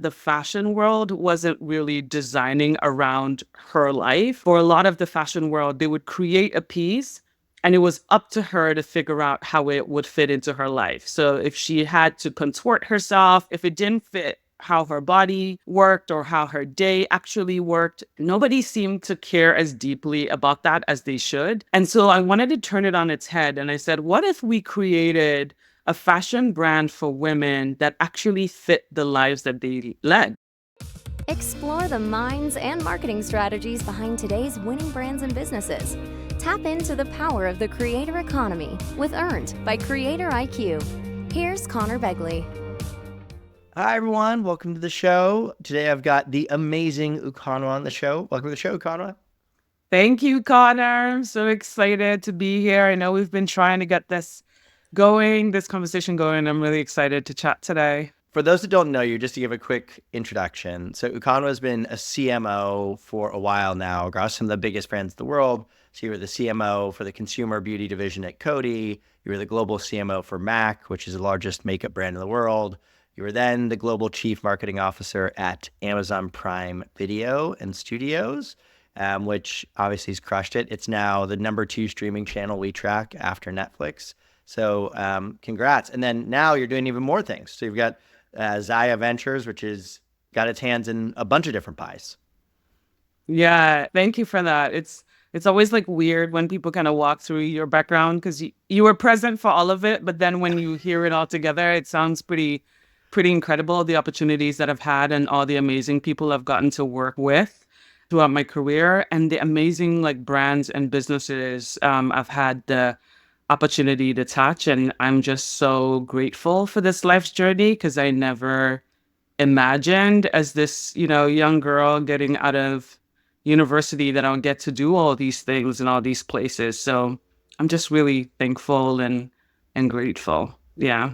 the fashion world wasn't really designing around her life. For a lot of the fashion world, they would create a piece and it was up to her to figure out how it would fit into her life. So if she had to contort herself, if it didn't fit how her body worked or how her day actually worked, nobody seemed to care as deeply about that as they should. And so I wanted to turn it on its head. And I said, what if we created a fashion brand for women that actually fit the lives that they led? Explore the minds and marketing strategies behind today's winning brands and businesses. Tap into the power of the creator economy with Earned by CreatorIQ. Here's Conor Begley. Hi, everyone. Welcome to the show. Today, I've got the amazing Ukonwa on the show. Welcome to the show, Ukonwa. Thank you, Connor. I'm so excited to be here. I know we've been trying to get this conversation going. I'm really excited to chat today. For those that don't know you, just to give a quick introduction. So Ukonwa has been a CMO for a while now across some of the biggest brands in the world. So you were the CMO for the consumer beauty division at Coty. You were the global CMO for MAC, which is the largest makeup brand in the world. You were then the global chief marketing officer at Amazon Prime Video and Studios, which obviously has crushed it. It's now the #2 streaming channel we track after Netflix. So congrats. And then now you're doing even more things. So you've got Zaya Ventures, which has got its hands in a bunch of different pies. Yeah, thank you for that. It's always like weird when people kind of walk through your background because you were present for all of it, but then when you hear it all together, it sounds pretty incredible, the opportunities that I've had and all the amazing people I've gotten to work with throughout my career and the amazing like brands and businesses I've had the opportunity to touch. And I'm just so grateful for this life's journey because I never imagined as this, young girl getting out of university that I'll get to do all these things in all these places. So I'm just really thankful and grateful. Yeah.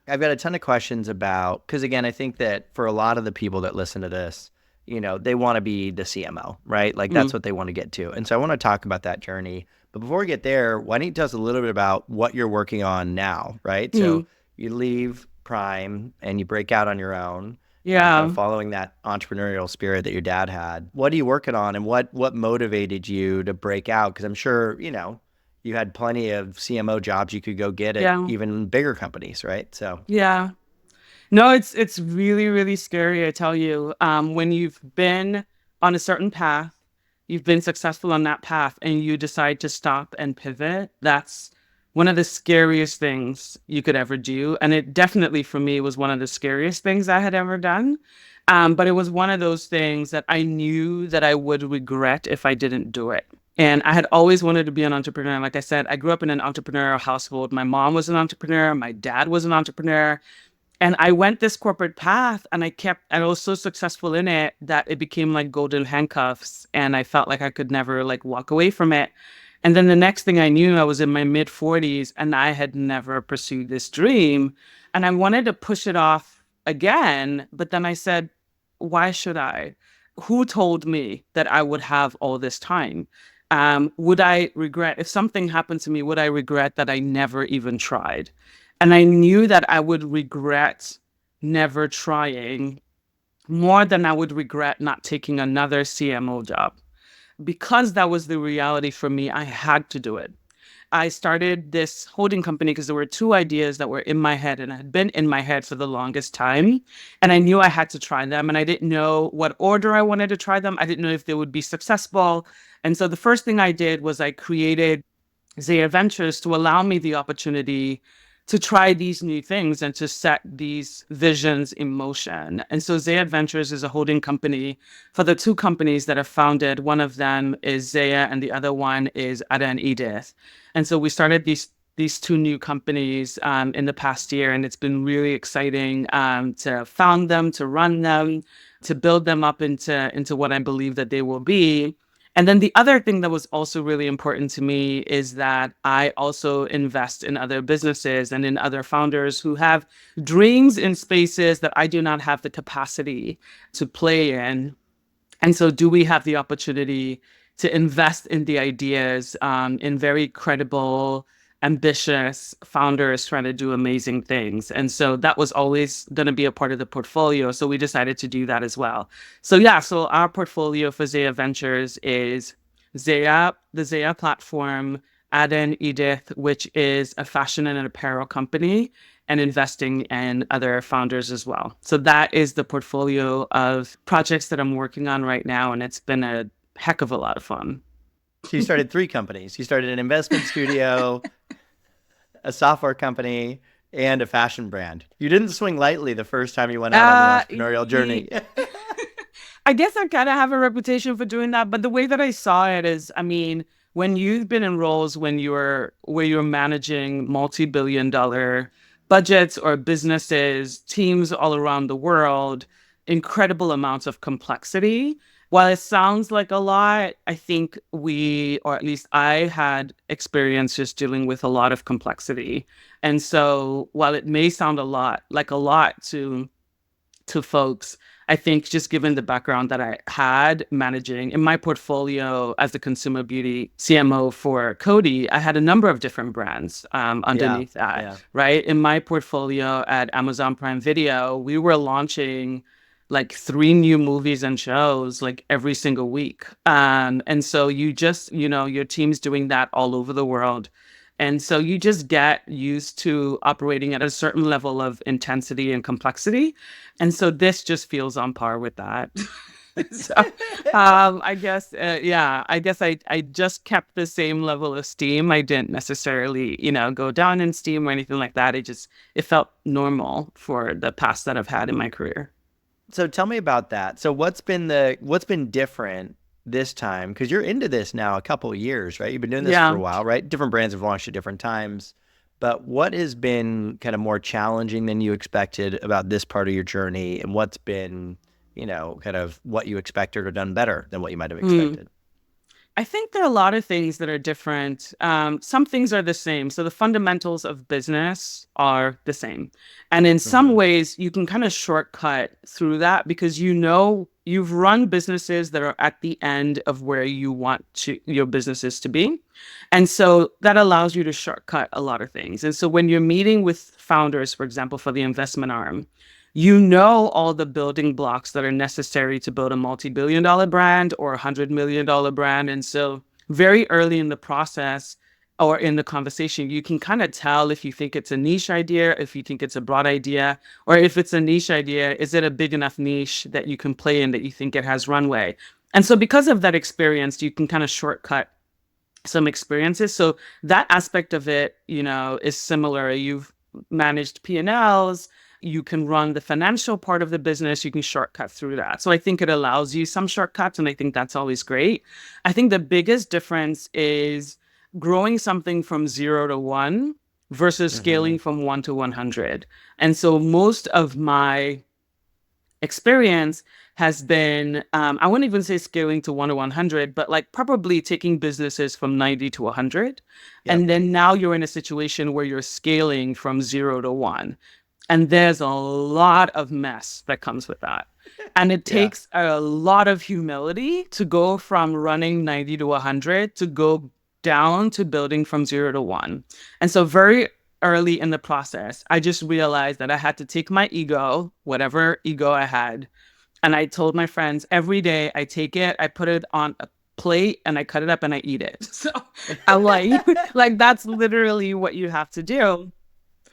I've got a ton of questions about, because again, I think that for a lot of the people that listen to this, they want to be the CMO, right? Like that's what they want to get to. And so I want to talk about that journey. But before we get there, why don't you tell us a little bit about what you're working on now, right? So you leave Prime and you break out on your own. Yeah. Kind of following that entrepreneurial spirit that your dad had. What are you working on and what motivated you to break out? Because I'm sure, you had plenty of CMO jobs you could go get at even bigger companies, right? So Yeah. No, it's really, really scary, I tell you. When you've been on a certain path, you've been successful on that path, and you decide to stop and pivot, that's one of the scariest things you could ever do. And it definitely, for me, was one of the scariest things I had ever done. But it was one of those things that I knew that I would regret if I didn't do it. And I had always wanted to be an entrepreneur. Like I said, I grew up in an entrepreneurial household. My mom was an entrepreneur. My dad was an entrepreneur. And I went this corporate path and I was so successful in it that it became like golden handcuffs. And I felt like I could never like walk away from it. And then the next thing I knew, I was in my mid 40s and I had never pursued this dream. And I wanted to push it off again. But then I said, why should I? Who told me that I would have all this time? Would I regret, if something happened to me, would I regret that I never even tried? And I knew that I would regret never trying more than I would regret not taking another CMO job. Because that was the reality for me, I had to do it. I started this holding company because there were two ideas that were in my head and had been in my head for the longest time. And I knew I had to try them. And I didn't know what order I wanted to try them. I didn't know if they would be successful. And so the first thing I did was I created Zaya Ventures to allow me the opportunity to try these new things and to set these visions in motion. And so Zaya Ventures is a holding company for the two companies that are founded. One of them is Zaya and the other one is Ada and Edith. And so we started these two new companies in the past year, and it's been really exciting to found them, to run them, to build them up into what I believe that they will be. And then the other thing that was also really important to me is that I also invest in other businesses and in other founders who have dreams in spaces that I do not have the capacity to play in. And so do we have the opportunity to invest in the ideas in very credible ambitious founders trying to do amazing things. And so that was always going to be a part of the portfolio. So we decided to do that as well. So yeah, so our portfolio for Zaya Ventures is Zaya, the Zaya platform, Aden Edith, which is a fashion and an apparel company, and investing in other founders as well. So that is the portfolio of projects that I'm working on right now. And it's been a heck of a lot of fun. So you started 3 companies. You started an investment studio, a software company, and a fashion brand. You didn't swing lightly the first time you went out on the entrepreneurial journey. I guess I kind of have a reputation for doing that, but the way that I saw it is, I mean, when you've been in roles when you're where you're managing multi-billion-dollar budgets or businesses, teams all around the world, incredible amounts of complexity. While it sounds like a lot, I think we, or at least I, had experience just dealing with a lot of complexity. And so while it may sound a lot, like a lot to folks, I think just given the background that I had managing in my portfolio as a consumer beauty CMO for Coty, I had a number of different brands underneath that, Yeah. right? In my portfolio at Amazon Prime Video, we were launching like 3 new movies and shows like every single week. And so you just, your team's doing that all over the world. And so you just get used to operating at a certain level of intensity and complexity. And so this just feels on par with that. So I guess, I just kept the same level of steam. I didn't necessarily, go down in steam or anything like that. It felt normal for the past that I've had in my career. So tell me about that. So what's been different this time? Because you're into this now a couple of years, right? You've been doing this for Yeah. a while, right? Different brands have launched at different times. But what has been kind of more challenging than you expected about this part of your journey? And what's been, kind of what you expected or done better than what you might have expected? I think there are a lot of things that are different. Some things are the same. So the fundamentals of business are the same. And in some Hmm. ways, you can kind of shortcut through that because you've run businesses that are at the end of where you want your businesses to be. And so that allows you to shortcut a lot of things. And so when you're meeting with founders, for example, for the investment arm, all the building blocks that are necessary to build a multi-billion-dollar brand or $100 million brand. And so very early in the process or in the conversation, you can kind of tell if you think it's a niche idea, if you think it's a broad idea, or if it's a niche idea, is it a big enough niche that you can play in that you think it has runway? And so because of that experience, you can kind of shortcut some experiences. So that aspect of it, is similar. You've managed P&Ls, you can run the financial part of the business, you can shortcut through that. So I think it allows you some shortcuts, and I think that's always great. I think the biggest difference is growing something from 0 to 1 versus Hmm. scaling from 1 to 100. And so most of my experience has been, I wouldn't even say scaling to 1 to 100, but like probably taking businesses from 90 to 100. Yep. And then now you're in a situation where you're scaling from 0 to 1. And there's a lot of mess that comes with that. And it Yeah. takes a lot of humility to go from running 90 to 100 to go down to building from 0 to 1. And so very early in the process, I just realized that I had to take my ego, whatever ego I had, and I told my friends every day I take it, I put it on a plate and I cut it up and I eat it. So I'm like, like that's literally what you have to do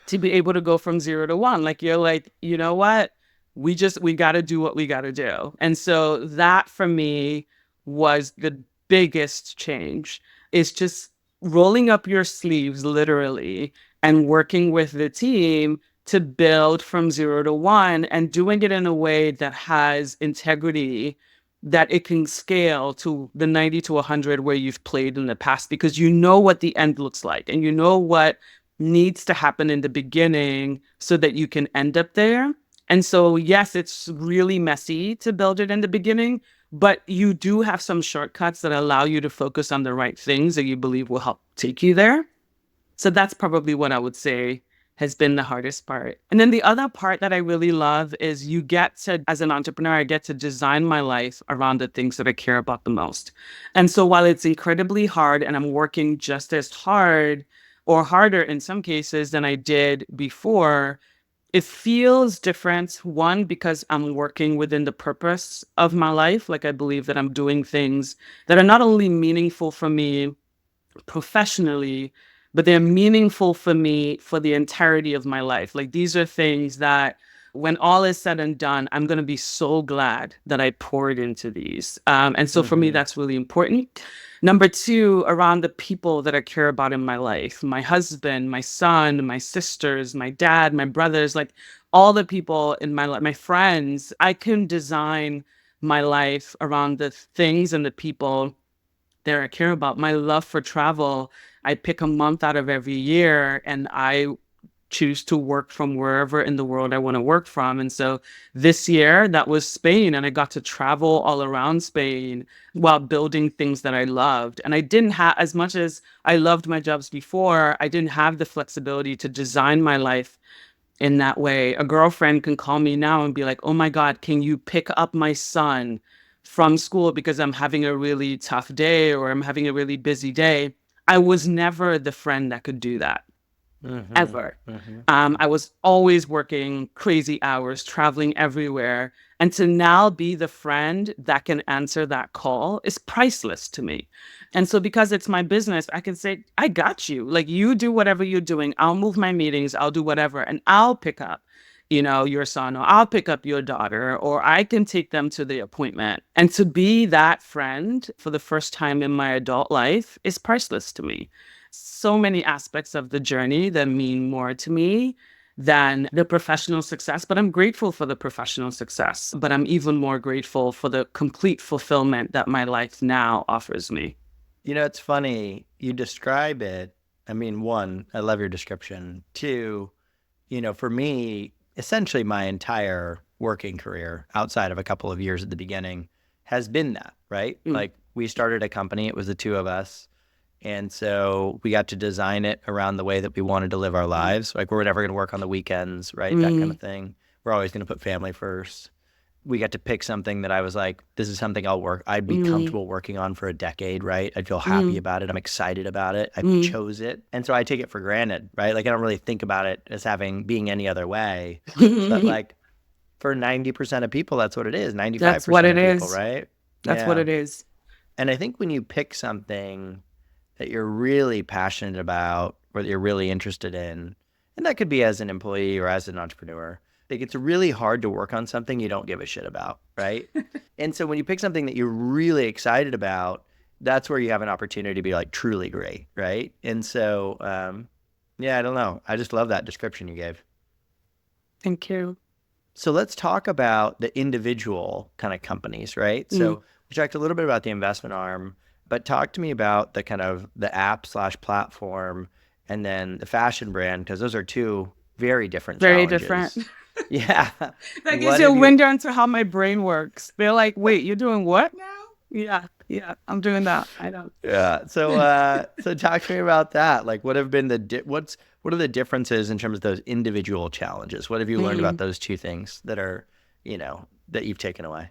to be able to go from 0 to 1. Like you're like, you know what? We got to do what we got to do. And so that for me was the biggest change, is just rolling up your sleeves literally and working with the team to build from 0 to 1 and doing it in a way that has integrity, that it can scale to the 90 to 100 where you've played in the past, because you know what the end looks like and you know what needs to happen in the beginning so that you can end up there. And so, yes, it's really messy to build it in the beginning, but you do have some shortcuts that allow you to focus on the right things that you believe will help take you there. So that's probably what I would say has been the hardest part. And then the other part that I really love is you get to, as an entrepreneur, I get to design my life around the things that I care about the most. And so while it's incredibly hard and I'm working just as hard or harder in some cases than I did before. It feels different, one, because I'm working within the purpose of my life. Like I believe that I'm doing things that are not only meaningful for me professionally, but they're meaningful for me for the entirety of my life. Like these are things that when all is said and done, I'm going to be so glad that I poured into these. And so for me, Mm-hmm. that's really important. Number two, around the people that I care about in my life, my husband, my son, my sisters, my dad, my brothers, like all the people in my life, my friends, I can design my life around the things and the people that I care about. My love for travel, I pick a month out of every year and I choose to work from wherever in the world I want to work from. And so this year, that was Spain, and I got to travel all around Spain while building things that I loved. And I didn't have, as much as I loved my jobs before, I didn't have the flexibility to design my life in that way. A girlfriend can call me now and be like, oh my God, can you pick up my son from school because I'm having a really tough day or I'm having a really busy day? I was never the friend that could do that, Mm-hmm. ever. Mm-hmm. I was always working crazy hours, traveling everywhere. And to now be the friend that can answer that call is priceless to me. And so, because it's my business, I can say, I got you. Like, you do whatever you're doing. I'll move my meetings, I'll do whatever, and I'll pick up, your son, or I'll pick up your daughter, or I can take them to the appointment. And to be that friend for the first time in my adult life is priceless to me. So many aspects of the journey that mean more to me than the professional success, but I'm grateful for the professional success, but I'm even more grateful for the complete fulfillment that my life now offers me. It's funny. You describe it. I mean, one, I love your description. Two, for me, essentially my entire working career outside of a couple of years at the beginning has been that, right? Mm, Like we started a company, it was the two of us. And so we got to design it around the way that we wanted to live our lives. Like we're never going to work on the weekends, right? That kind mm, of thing. We're always going to put family first. We got to pick something that I was like, this is something I'd be mm, comfortable working on for a decade, right? I'd feel happy mm, about it. I'm excited about it. I mm. chose it. And so I take it for granted, right? Like I don't really think about it as being any other way. But like for 90% of people, that's what it is. That's what 95% it of people, is. right? That's what Yeah. it is. And I think when you pick something that you're really passionate about or that you're really interested in, and that could be as an employee or as an entrepreneur, like it's really hard to work on something you don't give a shit about, right? And so when you pick something that you're really excited about, that's where you have an opportunity to be like truly great, right? And so, yeah, I don't know. I just love that description you gave. Thank you. So let's talk about the individual kind of companies, right? Mm. So we talked a little bit about the investment arm, but talk to me about the kind of the app slash platform and then the fashion brand, because those are two very different Very different. challenges. Yeah. That gives What you a have you, window into how my brain works. They're like, wait, you're doing what now? Yeah, yeah, I'm doing that. I know. yeah. So talk to me about that. Like what have been what are the differences in terms of those individual challenges? What have you learned about Mm. those two things that are, that you've taken away?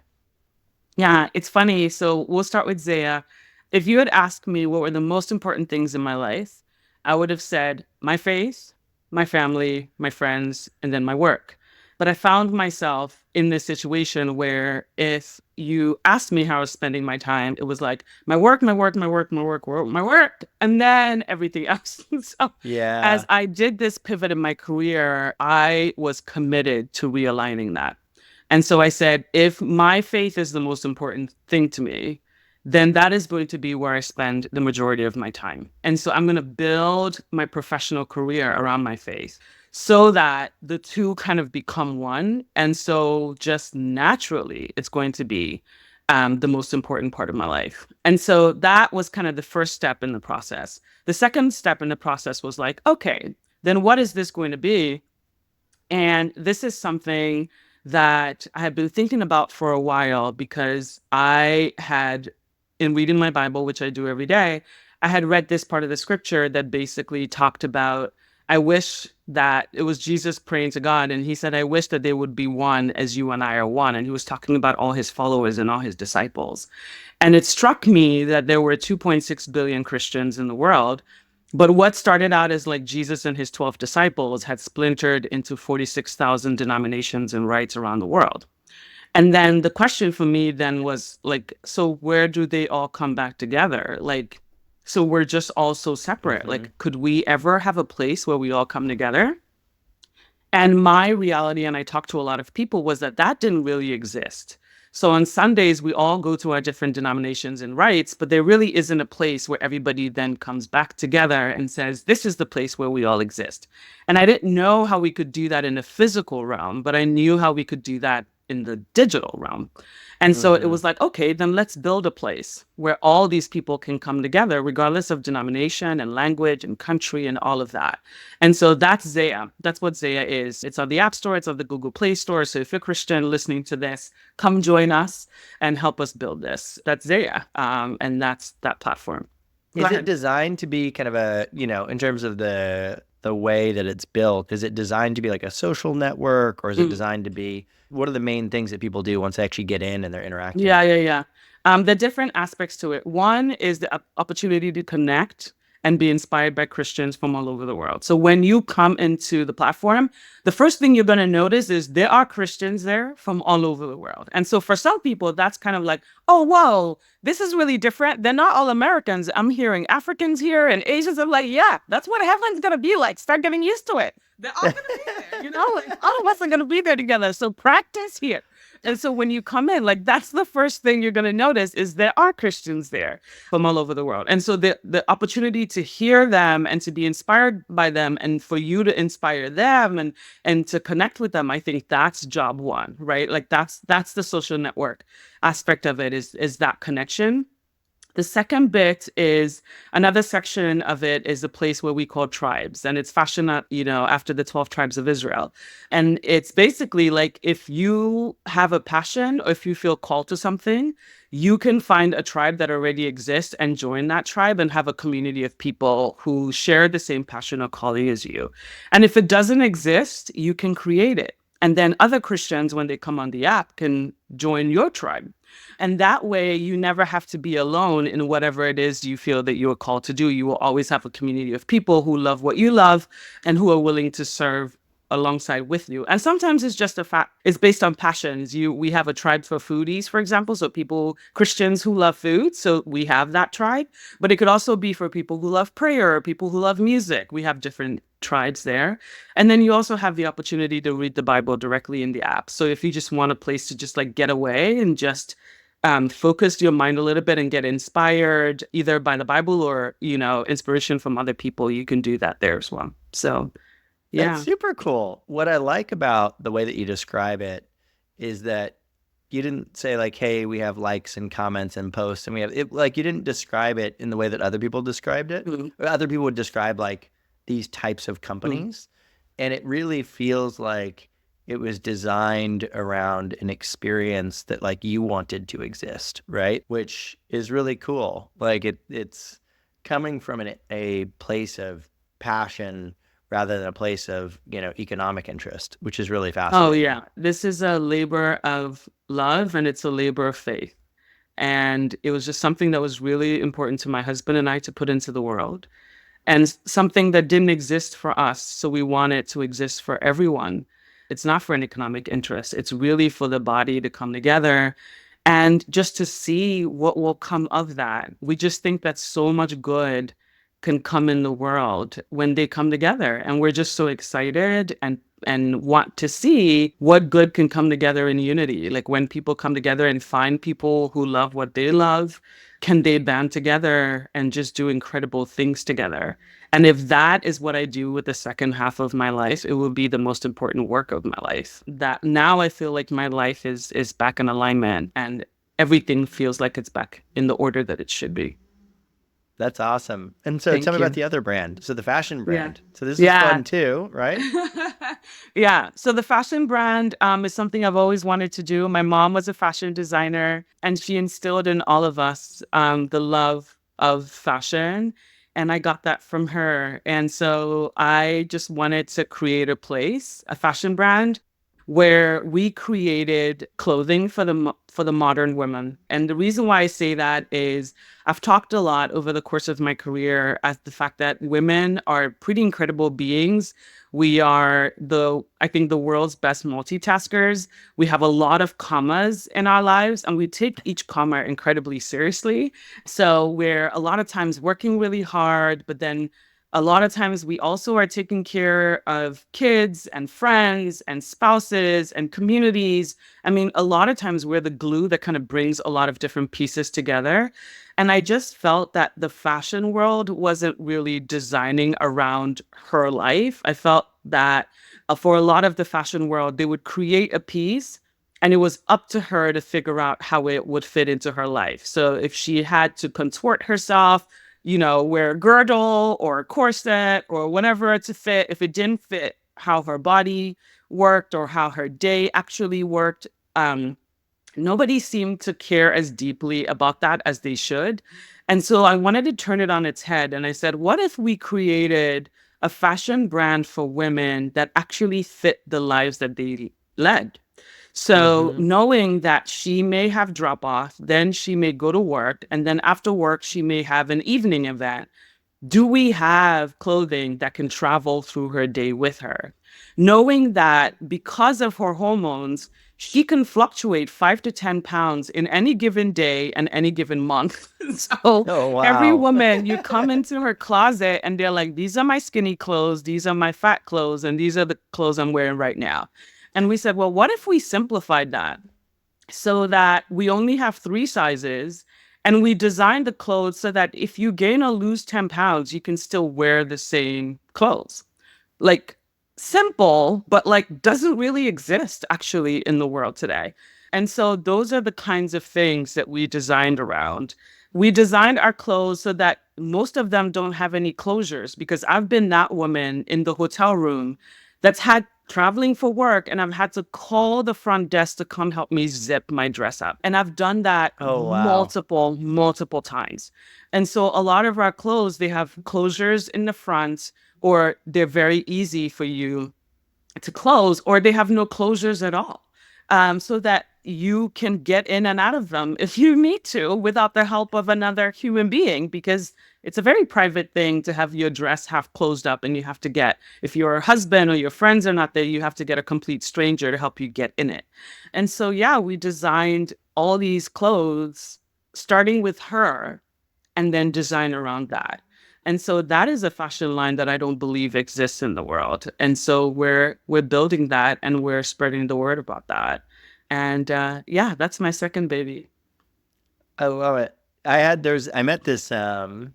Yeah, it's funny. So we'll start with Zaya. If you had asked me what were the most important things in my life, I would have said my faith, my family, my friends, and then my work. But I found myself in this situation where if you asked me how I was spending my time, it was like my work, my work, my work, my work, work, my work, and then everything else. So as Yeah. I did this pivot in my career, I was committed to realigning that. And so I said, if my faith is the most important thing to me, then that is going to be where I spend the majority of my time. And so I'm going to build my professional career around my faith so that the two kind of become one. And so just naturally, it's going to be the most important part of my life. And so that was kind of the first step in the process. The second step in the process was like, okay, then what is this going to be? And this is something that I have been thinking about for a while because I had, in reading my Bible, which I do every day, I had read this part of the scripture that basically talked about, I wish that it was Jesus praying to God. And he said, I wish that they would be one as you and I are one. And he was talking about all his followers and all his disciples. And it struck me that there were 2.6 billion Christians in the world, But what started out as like Jesus and his 12 disciples had splintered into 46,000 denominations and rites around the world. And then the question for me then was like, so where do they all come back together? Like, so we're just all so separate. Mm-hmm. Like, could we ever have a place where we all come together? And my reality, and I talked to a lot of people, was that that didn't really exist. So on Sundays, we all go to our different denominations and rites, but there really isn't a place where everybody then comes back together and says, this is the place where we all exist. And I didn't know how we could do that in the physical realm, but I knew how we could do that in the digital realm. And so it Mm-hmm. was like, okay, then let's build a place where all these people can come together, regardless of denomination and language and country and all of that. And so that's Zaya. That's what Zaya is. It's on the App Store, it's on the Google Play Store. So if you're Christian listening to this, come join us and help us build this. That's Zaya. And that's that platform. Go Is it ahead. designed to be kind of a, in terms of the way that it's built, is it designed to be like a social network, or is it Mm. designed to be, what are the main things that people do once they actually get in and they're interacting? Yeah. The different aspects to it. One is the opportunity to connect and be inspired by Christians from all over the world. So when you come into the platform, the first thing you're going to notice is there are Christians there from all over the world. And so for some people, that's kind of like, oh, whoa, this is really different. They're not all Americans. I'm hearing Africans here and Asians. I'm like, yeah, that's what heaven's going to be like. Start getting used to it. They're all going to be there, like all of us are going to be there together. So practice here. And so when you come in, like that's the first thing you're going to notice is there are Christians there from all over the world. And so the opportunity to hear them and to be inspired by them and for you to inspire them and to connect with them, I think that's job one, right? Like that's the social network aspect of it is that connection. The second bit is another section of it is a place where we call tribes, and it's fashioned, after the 12 tribes of Israel. And it's basically like if you have a passion or if you feel called to something, you can find a tribe that already exists and join that tribe and have a community of people who share the same passion or calling as you. And if it doesn't exist, you can create it. And then other Christians, when they come on the app, can join your tribe. And that way, you never have to be alone in whatever it is you feel that you are called to do. You will always have a community of people who love what you love and who are willing to serve alongside with you. And sometimes it's just a fact, it's based on passions. We have a tribe for foodies, for example. So Christians who love food. So we have that tribe, but it could also be for people who love prayer or people who love music. We have different tribes there. And then you also have the opportunity to read the Bible directly in the app. So if you just want a place to just like get away and just focus your mind a little bit and get inspired either by the Bible or, inspiration from other people, you can do that there as well. So That's yeah. super cool. What I like about the way that you describe it is that you didn't say like, hey, we have likes and comments and posts and we have it, like you didn't describe it in the way that other people described it. Mhm. Or other people would describe like these types of companies. And it really feels like it was designed around an experience that like you wanted to exist, right? Which is really cool. Like it's coming from a place of passion rather than a place of, economic interest, which is really Oh, fascinating. yeah. This is a labor of love and it's a labor of faith. And it was just something that was really important to my husband and I to put into the world and something that didn't exist for us. So we want it to exist for everyone. It's not for an economic interest. It's really for the body to come together and just to see what will come of that. We just think that so much good can come in the world when they come together. And we're just so excited and want to see what good can come together in unity. Like when people come together and find people who love what they love, can they band together and just do incredible things together? And if that is what I do with the second half of my life, it will be the most important work of my life. That now I feel like my life is back in alignment and everything feels like it's back in the order that it should be. That's awesome. And so Thank tell me about you. the other brand. So the fashion Yeah. brand. So this is Yeah. fun too, right? Yeah. So the fashion brand is something I've always wanted to do. My mom was a fashion designer and she instilled in all of us the love of fashion. And I got that from her. And so I just wanted to create a place, a fashion brand where we created clothing for the modern woman. And the reason why I say that is I've talked a lot over the course of my career as the fact that women are pretty incredible beings. We are I think the world's best multitaskers. We have a lot of commas in our lives and we take each comma incredibly seriously. So we're a lot of times working really hard, but then a lot of times we also are taking care of kids and friends and spouses and communities. I mean, a lot of times we're the glue that kind of brings a lot of different pieces together. And I just felt that the fashion world wasn't really designing around her life. I felt that for a lot of the fashion world, they would create a piece and it was up to her to figure out how it would fit into her life. So if she had to contort herself, wear a girdle or a corset or whatever to fit. If it didn't fit how her body worked or how her day actually worked, nobody seemed to care as deeply about that as they should. And so I wanted to turn it on its head. And I said, what if we created a fashion brand for women that actually fit the lives that they led? So Mm-hmm. knowing that she may have drop off, then she may go to work, and then after work, she may have an evening event. Do we have clothing that can travel through her day with her? Knowing that because of her hormones, she can fluctuate 5 to 10 pounds in any given day and any given month. So Oh, every wow. woman, you come into her closet and they're like, these are my skinny clothes, these are my fat clothes, and these are the clothes I'm wearing right now. And we said, well, what if we simplified that so that we only have 3 sizes and we design the clothes so that if you gain or lose 10 pounds, you can still wear the same clothes. Like simple, but like doesn't really exist actually in the world today. And so those are the kinds of things that we designed around. We designed our clothes so that most of them don't have any closures because I've been that woman in the hotel room that's had traveling for work and I've had to call the front desk to come help me zip my dress up. And I've done that Oh, wow. multiple times. And so a lot of our clothes, they have closures in the front or they're very easy for you to close or they have no closures at all. So that you can get in and out of them if you need to without the help of another human being, because it's a very private thing to have your dress half closed up and you have to get, if your husband or your friends are not there, you have to get a complete stranger to help you get in it. And so, yeah, we designed all these clothes starting with her and then design around that. And so that is a fashion line that I don't believe exists in the world. And so we're building that and we're spreading the word about that. And yeah, that's my second baby. I love it. I met this, God,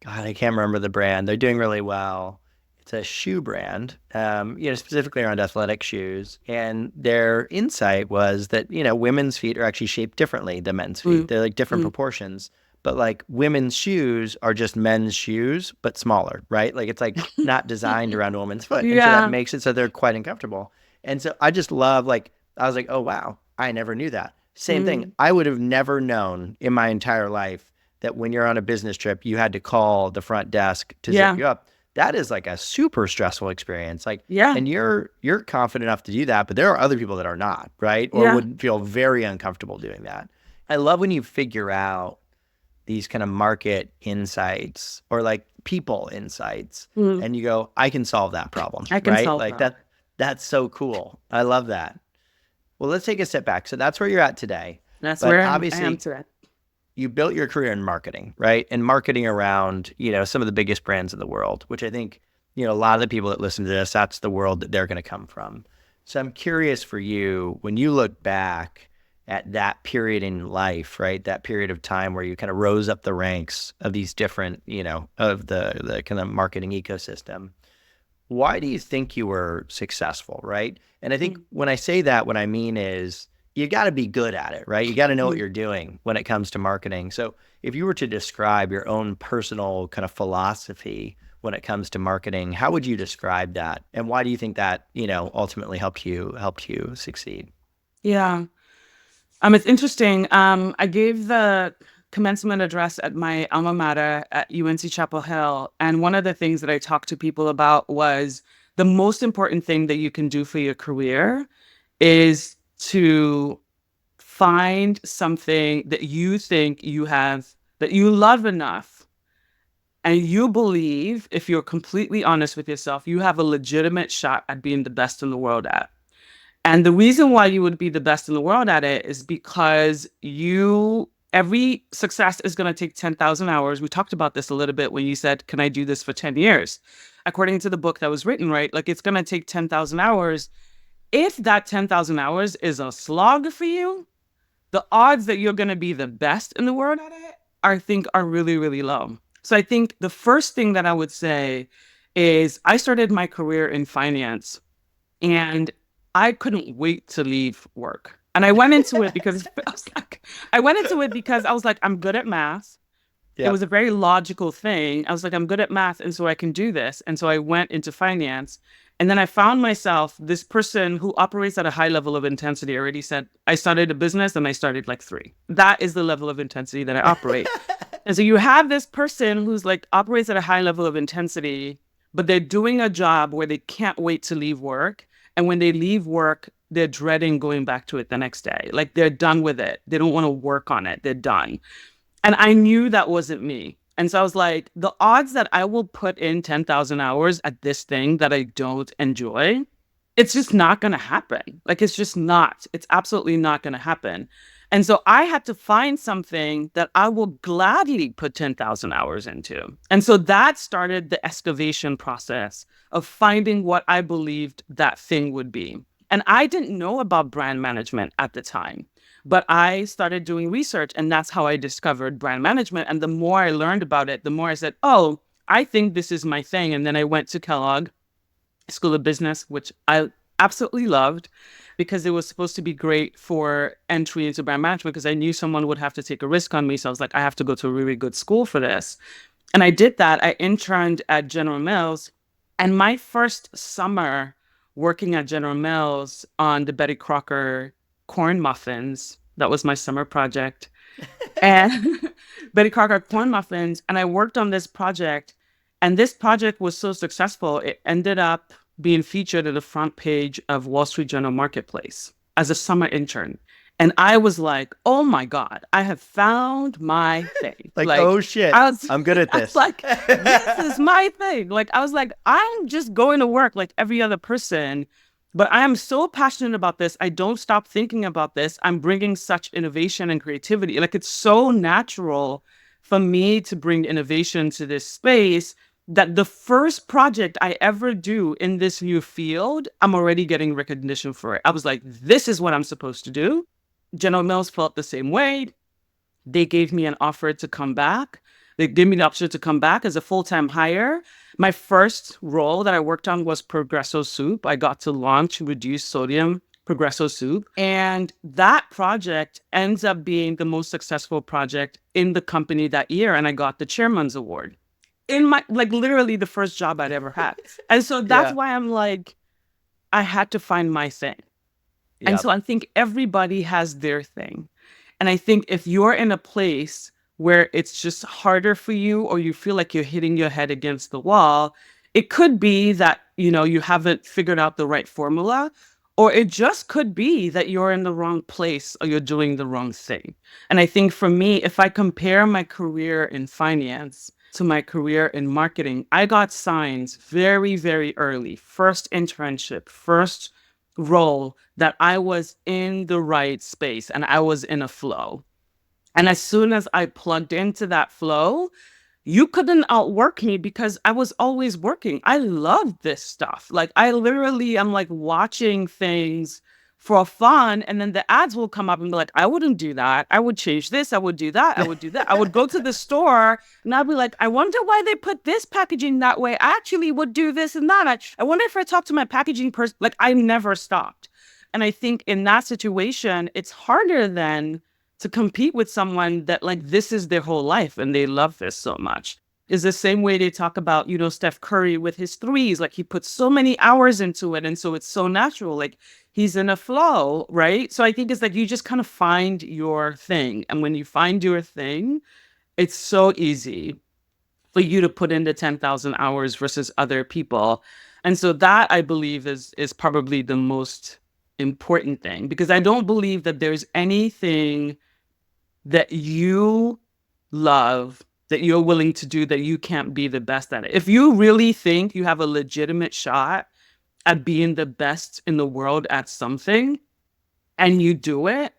I can't remember the brand. They're doing really well. It's a shoe brand, specifically around athletic shoes. And their insight was that, women's feet are actually shaped differently than men's feet. Mm, They're like different mm, proportions. But like women's shoes are just men's shoes, but smaller, right? Like it's like not designed around a woman's foot. And so that yeah. makes it so they're quite uncomfortable. And so I just love, like, I was like, oh, wow, I never knew that. Same thing. Mm, I would have never known in my entire life that when you're on a business trip, you had to call the front desk to zip yeah. you up. That is like a super stressful experience. Like, Yeah. and you're confident enough to do that, but there are other people that are not, right? Or Yeah. would feel very uncomfortable doing that. I love when you figure out these kind of market insights or like people insights Mm, and you go, I can solve that problem, I can right? solve Like that. that's so cool. I love that. Well, let's take a step back. So that's where you're at today. That's But where I am obviously today. you built your career in marketing, right? And marketing around, some of the biggest brands in the world, which I think, a lot of the people that listen to this, that's the world that they're going to come from. So I'm curious for you, when you look back at that period in life, right? That period of time where you kind of rose up the ranks of these different, of the kind of marketing ecosystem. Why do you think you were successful, right? And I think Mm, when I say that, what I mean is you got to be good at it, right? You got to know what mm. you're doing when it comes to marketing. So if you were to describe your own personal kind of philosophy when it comes to marketing, how would you describe that? And why do you think that, ultimately helped you succeed? Yeah. It's interesting. I gave the commencement address at my alma mater at UNC Chapel Hill, and one of the things that I talked to people about was the most important thing that you can do for your career is to find something that you think you have, that you love enough, and you believe, if you're completely honest with yourself, you have a legitimate shot at being the best in the world at. And the reason why you would be the best in the world at it is because every success is going to take 10,000 hours. We talked about this a little bit when you said, can I do this for 10 years? According to the book that was written, right? Like it's going to take 10,000 hours. If that 10,000 hours is a slog for you, the odds that you're going to be the best in the world at it, I think, are really, really low. So I think the first thing that I would say is I started my career in finance and I couldn't wait to leave work. And I went into it because I was like, I'm good at math. It Yep. was a very logical thing. I was like, I'm good at math, and so I can do this. And so I went into finance. And then I found myself this person who operates at a high level of intensity. I already said I started a business and I started like 3. That is the level of intensity that I operate. And so you have this person who's like operates at a high level of intensity, but they're doing a job where they can't wait to leave work. And when they leave work, they're dreading going back to it the next day. Like they're done with it. They don't want to work on it. They're done. And I knew that wasn't me. And so I was like, the odds that I will put in 10,000 hours at this thing that I don't enjoy, it's just not going to happen. Like, it's just not. It's absolutely not going to happen. And so I had to find something that I will gladly put 10,000 hours into. And so that started the excavation process of finding what I believed that thing would be. And I didn't know about brand management at the time. But I started doing research, and that's how I discovered brand management. And the more I learned about it, the more I said, oh, I think this is my thing. And then I went to Kellogg School of Business, which I absolutely loved because it was supposed to be great for entry into brand management because I knew someone would have to take a risk on me. So I was like, I have to go to a really good school for this. And I did that. I interned at General Mills. And my first summer working at General Mills on the Betty Crocker corn muffins. That was my summer project. And Betty Crocker corn muffins. And I worked on this project. And this project was so successful, it ended up being featured at the front page of Wall Street Journal Marketplace as a summer intern. And I was like, oh my God, I have found my thing. Like, oh shit, I'm good at I was this. like, this is my thing. Like, I was like, I'm just going to work like every other person. But I am so passionate about this. I don't stop thinking about this. I'm bringing such innovation and creativity. Like, it's so natural for me to bring innovation to this space that the first project I ever do in this new field, I'm already getting recognition for it. I was like, this is what I'm supposed to do. General Mills felt the same way. They gave me an offer to come back. They gave me the option to come back as a full-time hire. My first role that I worked on was Progresso Soup. I got to launch reduced sodium Progresso Soup. And that project ends up being the most successful project in the company that year. And I got the Chairman's Award in my, like, literally the first job I'd ever had. And so that's Yeah. why I'm like, I had to find my thing. And Yep. so I think everybody has their thing. And I think if you're in a place where it's just harder for you or you feel like you're hitting your head against the wall, it could be that, you haven't figured out the right formula, or it just could be that you're in the wrong place or you're doing the wrong thing. And I think for me, if I compare my career in finance to my career in marketing, I got signs very, very early, first internship, first role, that I was in the right space and I was in a flow. And as soon as I plugged into that flow, you couldn't outwork me because I was always working. I love this stuff. Like, I literally am like watching things for fun. And then the ads will come up and be like, I wouldn't do that. I would change this. I would do that. I would do that. I would go to the store and I'd be like, I wonder why they put this packaging that way. I actually would do this and that. I wonder if I talk to my packaging person. Like, I never stopped. And I think in that situation, it's harder then to compete with someone that, like, this is their whole life and they love this so much. Is the same way they talk about, Steph Curry with his threes. Like, he puts so many hours into it. And so it's so natural. Like, he's in a flow, right? So I think it's like you just kind of find your thing. And when you find your thing, it's so easy for you to put in the 10,000 hours versus other people. And so that I believe is probably the most important thing, because I don't believe that there's anything that you love that you're willing to do that you can't be the best at it. If you really think you have a legitimate shot at being the best in the world at something and you do it,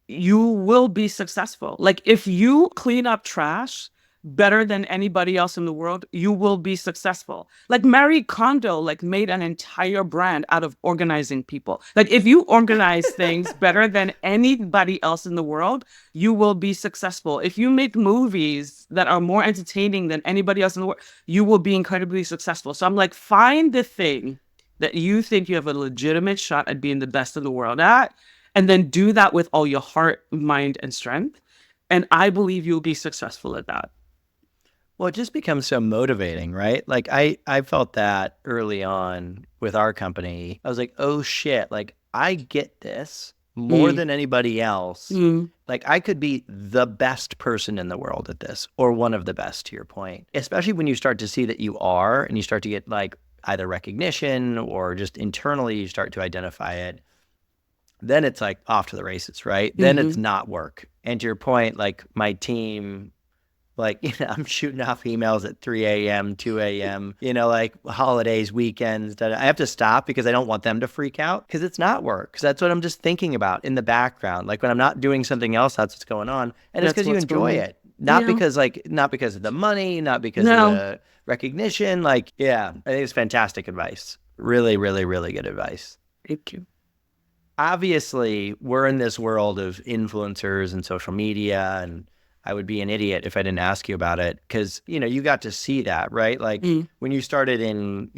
you will be successful. Like if you clean up trash better than anybody else in the world, you will be successful. Like Marie Kondo, like made an entire brand out of organizing people. Like if you organize things better than anybody else in the world, you will be successful. If you make movies that are more entertaining than anybody else in the world, you will be incredibly successful. So I'm like, find the thing that you think you have a legitimate shot at being the best in the world at, and then do that with all your heart, mind, and strength. And I believe you'll be successful at that. Well, it just becomes so motivating, right? Like I felt that early on with our company. I was like, oh shit, like I get this more Mm. than anybody else. Mm. Like I could be the best person in the world at this, or one of the best, to your point. Especially when you start to see that you are, and you start to get like either recognition or just internally you start to identify it. Then it's like off to the races, right? Then it's Mm-hmm. not work. And to your point, like my team, like, I'm shooting off emails at 3 a.m., 2 a.m., like holidays, weekends. I have to stop because I don't want them to freak out, because it's not work. Because that's what I'm just thinking about in the background. Like when I'm not doing something else, that's what's going on. And it's That's because you what's enjoy going on. it. Not Yeah. not because of the money, not because of No. the recognition. Like, yeah, I think it's fantastic advice. Really, really, really good advice. Thank you. Obviously, we're in this world of influencers and social media, and I would be an idiot if I didn't ask you about it, because, you got to see that, right? Like Mm. when you started in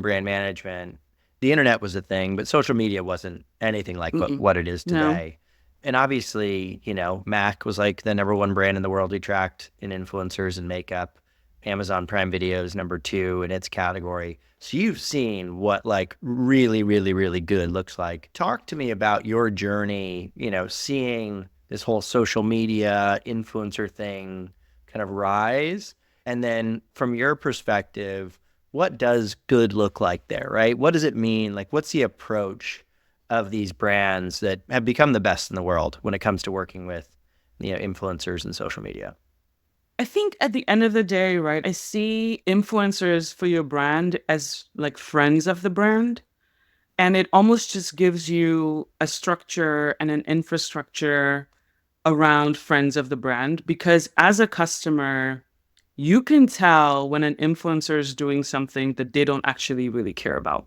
brand management, the internet was a thing, but social media wasn't anything like Mm-mm. what it is No. today. And obviously, Mac was like the number one brand in the world we tracked in influencers and makeup. Amazon Prime Video is number 2 in its category. So you've seen what like really, really, really good looks like. Talk to me about your journey, seeing this whole social media influencer thing kind of rise. And then from your perspective, what does good look like there, right? What does it mean? Like, what's the approach of these brands that have become the best in the world when it comes to working with, influencers and social media? I think at the end of the day, right, I see influencers for your brand as like friends of the brand. And it almost just gives you a structure and an infrastructure around friends of the brand. Because as a customer, you can tell when an influencer is doing something that they don't actually really care about.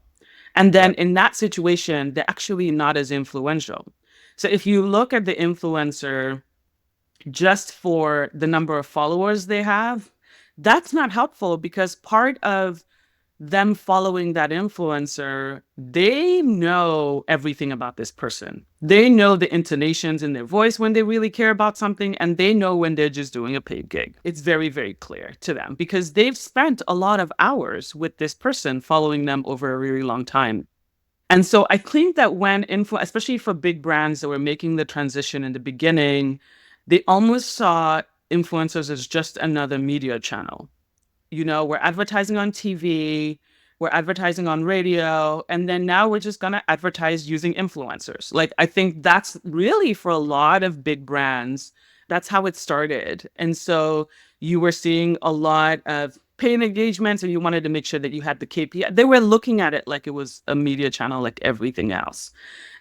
And then Yep. in that situation, they're actually not as influential. So if you look at the influencer just for the number of followers they have, that's not helpful, because part of them following that influencer, they know everything about this person. They know the intonations in their voice when they really care about something, and they know when they're just doing a paid gig. It's very, very clear to them because they've spent a lot of hours with this person, following them over a really long time. And so I think that when especially for big brands that were making the transition in the beginning, they almost saw influencers as just another media channel. We're advertising on TV, we're advertising on radio, and then now we're just going to advertise using influencers. Like, I think that's really for a lot of big brands, that's how it started. And so you were seeing a lot of paid engagements, and you wanted to make sure that you had the KPI. They were looking at it like it was a media channel, like everything else.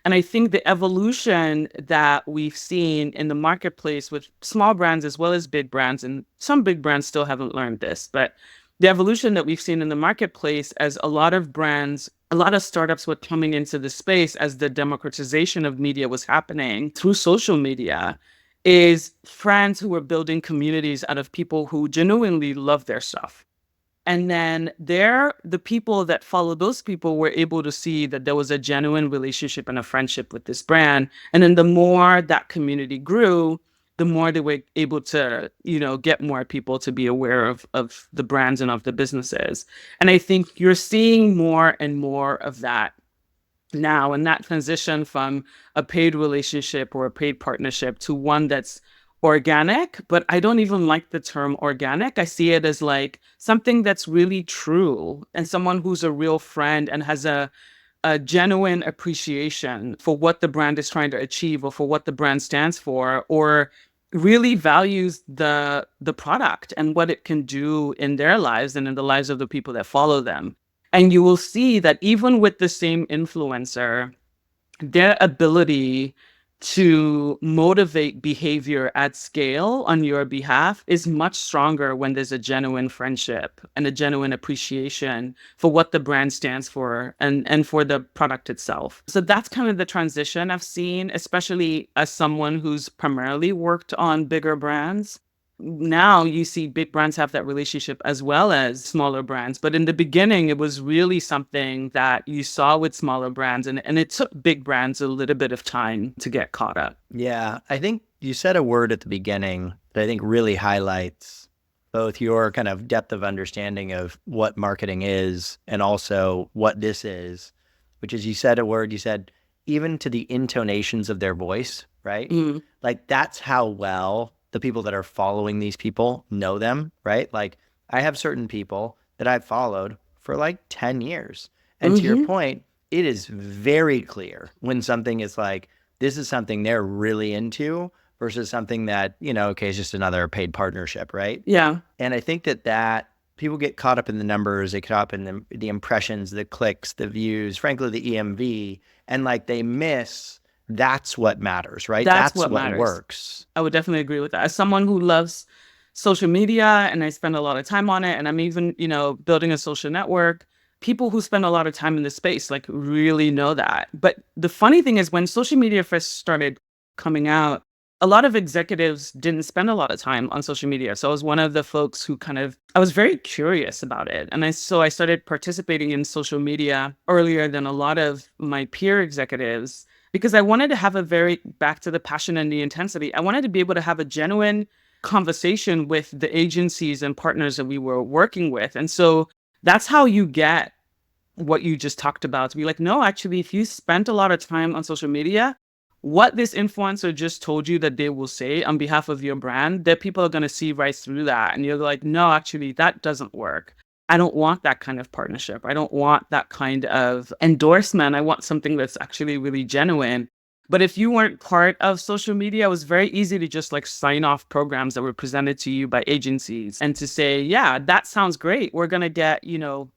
And I think the evolution that we've seen in the marketplace with small brands as well as big brands, and some big brands still haven't learned this, but the evolution that we've seen in the marketplace as a lot of brands, a lot of startups were coming into the space as the democratization of media was happening through social media, is friends who were building communities out of people who genuinely love their stuff. And then the people that followed those people were able to see that there was a genuine relationship and a friendship with this brand. And then the more that community grew, the more they were able to, get more people to be aware of the brands and of the businesses. And I think you're seeing more and more of that now, and that transition from a paid relationship or a paid partnership to one that's organic, but I don't even like the term organic. I see it as like something that's really true and someone who's a real friend and has a genuine appreciation for what the brand is trying to achieve or for what the brand stands for, or really values the product and what it can do in their lives and in the lives of the people that follow them. And you will see that even with the same influencer, their ability to motivate behavior at scale on your behalf is much stronger when there's a genuine friendship and a genuine appreciation for what the brand stands for and for the product itself. So that's kind of the transition I've seen, especially as someone who's primarily worked on bigger brands. Now you see big brands have that relationship as well as smaller brands. But in the beginning, it was really something that you saw with smaller brands. And it took big brands a little bit of time to get caught up. Yeah, I think you said a word at the beginning that I think really highlights both your kind of depth of understanding of what marketing is and also what this is, which is you said a word, you said even to the intonations of their voice, right? Mm. Like that's how well the people that are following these people know them, right? Like I have certain people that I've followed for like 10 years. And to your Hmm. point, it is very clear when something is like, this is something they're really into versus something that, okay, is just another paid partnership, right? Yeah. And I think that people get caught up in the numbers, they get caught up in the impressions, the clicks, the views, frankly, the EMV, and like they miss that's what matters, right? That's That's what what matters. works. I would definitely agree with that. As someone who loves social media and I spend a lot of time on it, and I'm even, building a social network, people who spend a lot of time in this space like really know that. But the funny thing is when social media first started coming out, a lot of executives didn't spend a lot of time on social media. So I was one of the folks who I was very curious about it. And I started participating in social media earlier than a lot of my peer executives because I wanted to have back to the passion and the intensity. I wanted to be able to have a genuine conversation with the agencies and partners that we were working with. And so that's how you get what you just talked about, to be like, no, actually, if you spent a lot of time on social media, what this influencer just told you that they will say on behalf of your brand, that people are going to see right through that. And you're like, no, actually, that doesn't work. I don't want that kind of partnership. I don't want that kind of endorsement. I want something that's actually really genuine. But if you weren't part of social media, it was very easy to just like sign off programs that were presented to you by agencies and to say, yeah, that sounds great. We're going to get,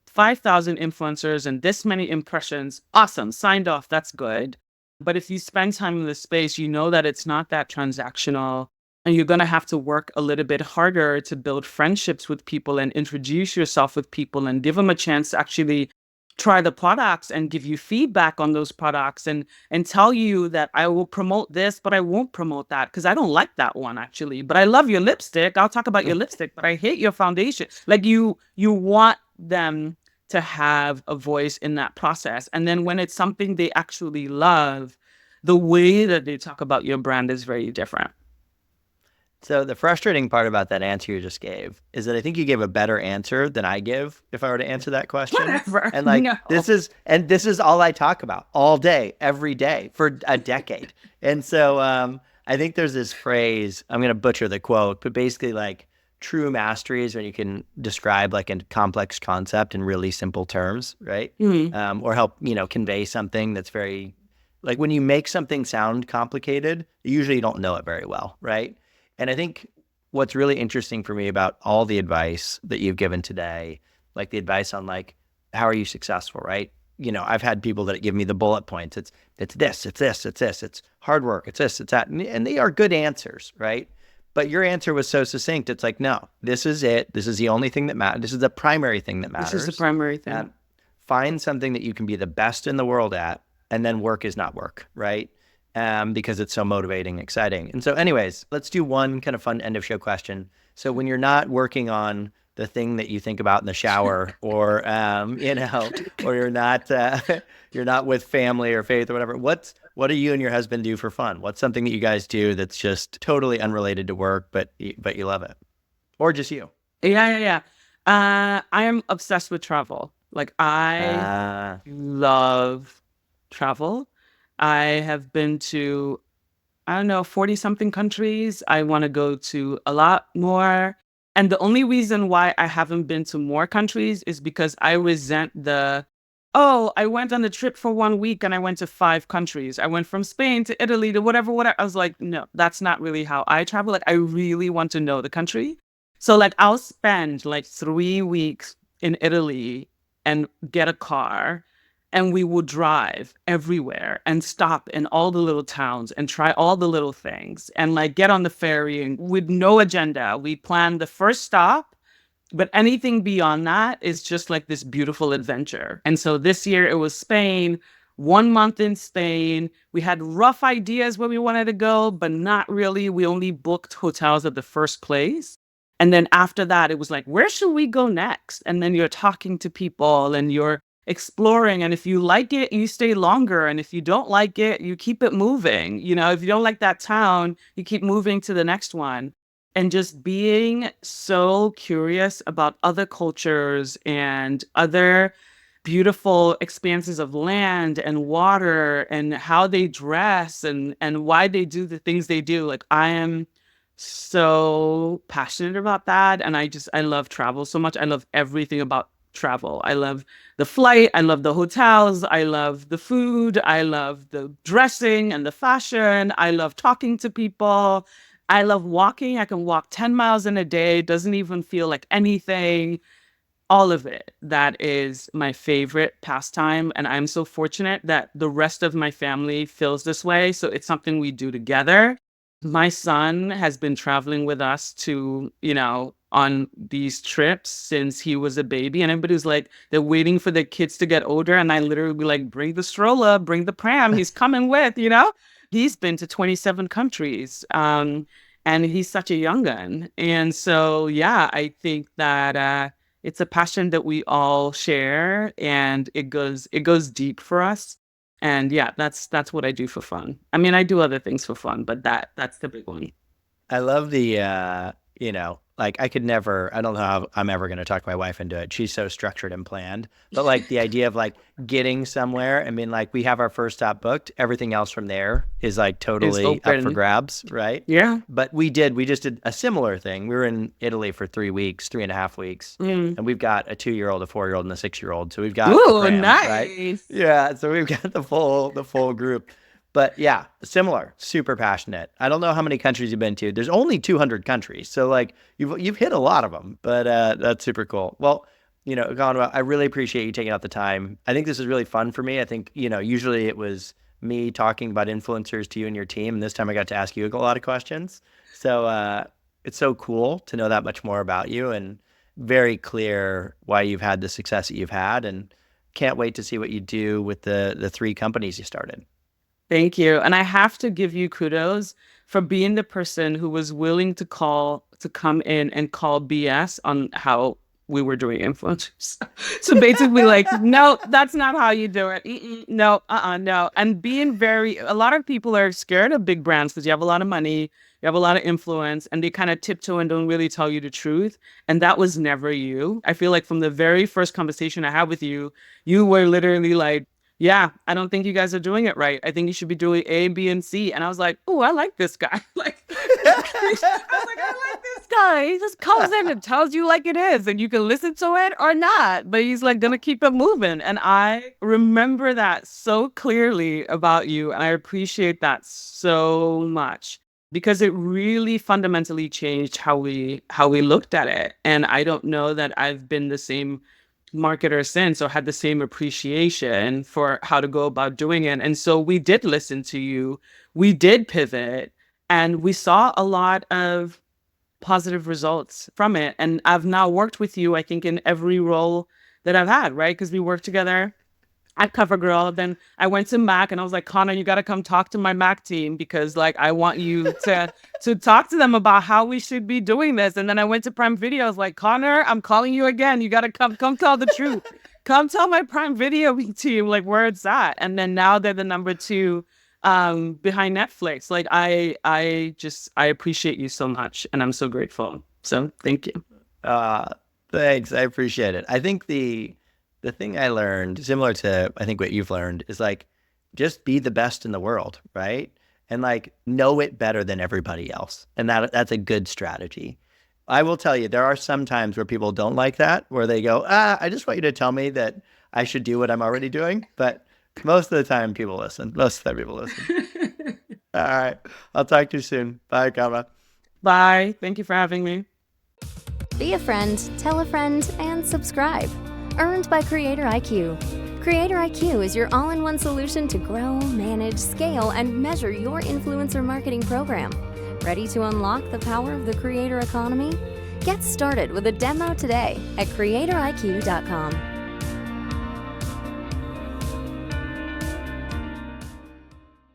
5,000 influencers and this many impressions. Awesome. Signed off. That's good. But if you spend time in this space, you know that it's not that transactional. And you're going to have to work a little bit harder to build friendships with people and introduce yourself with people and give them a chance to actually try the products and give you feedback on those products and tell you that I will promote this, but I won't promote that because I don't like that one actually. But I love your lipstick. I'll talk about your lipstick, but I hate your foundation. Like you want them to have a voice in that process. And then when it's something they actually love, the way that they talk about your brand is very different. So the frustrating part about that answer you just gave is that I think you gave a better answer than I give if I were to answer that question. Whatever. And like No. this is all I talk about all day, every day for a decade. And so I think there's this phrase, I'm going to butcher the quote, but basically like true mastery is when you can describe like a complex concept in really simple terms, right? Mhm. Or help, convey something that's very, like when you make something sound complicated, usually you don't know it very well, right? And I think what's really interesting for me about all the advice that you've given today, like the advice on like, how are you successful, right? I've had people that give me the bullet points. It's this, it's this, it's this, it's hard work, it's this, it's that. And they are good answers, right? But your answer was so succinct. It's like, no, this is it. This is the only thing that matters. This is the primary thing that This matters. is the primary thing. Find something that you can be the best in the world at, and then work is not work, right? Because it's so motivating, exciting. And so anyways, let's do one kind of fun end of show question. So when you're not working on the thing that you think about in the shower or, or you're not with family or faith or whatever, what do you and your husband do for fun? What's something that you guys do that's just totally unrelated to work, but you love it? Or just you? Yeah. I am obsessed with travel. Like I love travel. I have been to I don't know, 40 something countries. I want to go to a lot more. And the only reason why I haven't been to more countries is because I resent oh, I went on a trip for 1 week and I went to 5 countries. I went from Spain to Italy to whatever, whatever. I was like, no, that's not really how I travel. Like, I really want to know the country. So, like, I'll spend like 3 weeks in Italy and get a car, and we would drive everywhere and stop in all the little towns and try all the little things and like get on the ferry and with no agenda. We planned the first stop, but anything beyond that is just like this beautiful adventure. And so this year it was Spain, 1 month in Spain. We had rough ideas where we wanted to go, but not really. We only booked hotels at the first place. And then after that, it was like, where should we go next? And then you're talking to people and you're exploring. And if you like it, you stay longer. And if you don't like it, you keep it moving. You know, if you don't like that town, you keep moving to the next one. And just being so curious about other cultures and other beautiful expanses of land and water and how they dress and why they do the things they do. Like, I am so passionate about that. And I love travel so much. I love everything about travel. I love the flight. I love the hotels. I love the food. I love the dressing and the fashion. I love talking to people. I love walking. I can walk 10 miles in a day. It doesn't even feel like anything. All of it. That is my favorite pastime. And I'm so fortunate that the rest of my family feels this way. So it's something we do together. My son has been traveling with us to, on these trips since he was a baby. And everybody's like, they're waiting for their kids to get older. And I literally be like, bring the stroller, bring the pram. He's coming with. He's been to 27 countries. And he's such a young gun. And so, yeah, I think that it's a passion that we all share, and it goes deep for us. And yeah, that's what I do for fun. I mean, I do other things for fun, but that's the big one. I love the, like I could never, I don't know how I'm ever going to talk my wife into it. She's so structured and planned, but like the idea of like getting somewhere, I mean, like we have our first stop booked, everything else from there is like It's totally up for open. grabs, right? Yeah. But we just did a similar thing. We were in Italy for 3 weeks, 3.5 weeks, Mm. and we've got a 2-year-old, a 4-year-old, and a 6-year-old. So we've got a Ooh, cram, right? nice. Yeah. So we've got the full group. But yeah, similar, super passionate. I don't know how many countries you've been to. There's only 200 countries. So like you've hit a lot of them, but that's super cool. Well, Ukonwa, I really appreciate you taking out the time. I think this is really fun for me. I think, usually it was me talking about influencers to you and your team. And this time I got to ask you a lot of questions. So it's so cool to know that much more about you, and very clear why you've had the success that you've had, and can't wait to see what you do with the 3 companies you started. Thank you. And I have to give you kudos for being the person who was willing to come in and call BS on how we were doing influencers. So basically like, no, that's not how you do it. No, no. And a lot of people are scared of big brands because you have a lot of money, you have a lot of influence, and they kind of tiptoe and don't really tell you the truth. And that was never you. I feel like from the very first conversation I had with you, you were literally like, yeah, I don't think you guys are doing it right. I think you should be doing A, B, and C. And I was like, oh, I like this guy. Like, I was like, I like this guy. He just comes in and tells you like it is, and you can listen to it or not. But he's like gonna keep it moving. And I remember that so clearly about you, and I appreciate that so much because it really fundamentally changed how we looked at it. And I don't know that I've been the same marketer since or had the same appreciation for how to go about doing it. And so we did listen to you, we did pivot, and we saw a lot of positive results from it. And I've now worked with you, I think, in every role that I've had, right? Because we worked together at CoverGirl. Then I went to Mac and I was like, Conor, you got to come talk to my Mac team because like I want you to talk to them about how we should be doing this. And then I went to Prime Video. I was like, Conor, I'm calling you again. You got to come tell the truth. Come tell my Prime Video team like where it's at. And then now they're the number 2 behind Netflix. Like I appreciate you so much, and I'm so grateful. So thank you. Uh, Thanks. I appreciate it. I think the thing I learned, similar to I think what you've learned, is like just be the best in the world, right? and like know it better than everybody else. And that's a good strategy. I will tell you, there are some times where people don't like that, where they go, I just want you to tell me that I should do what I'm already doing. But most of the time people listen. Most of the time people listen. All right. I'll talk to you soon. Bye, Kama. Bye. Thank you for having me. Be a friend, tell a friend, and subscribe. Earned by CreatorIQ. CreatorIQ is your all-in-one solution to grow, manage, scale, and measure your influencer marketing program. Ready to unlock the power of the creator economy? Get started with a demo today at CreatorIQ.com.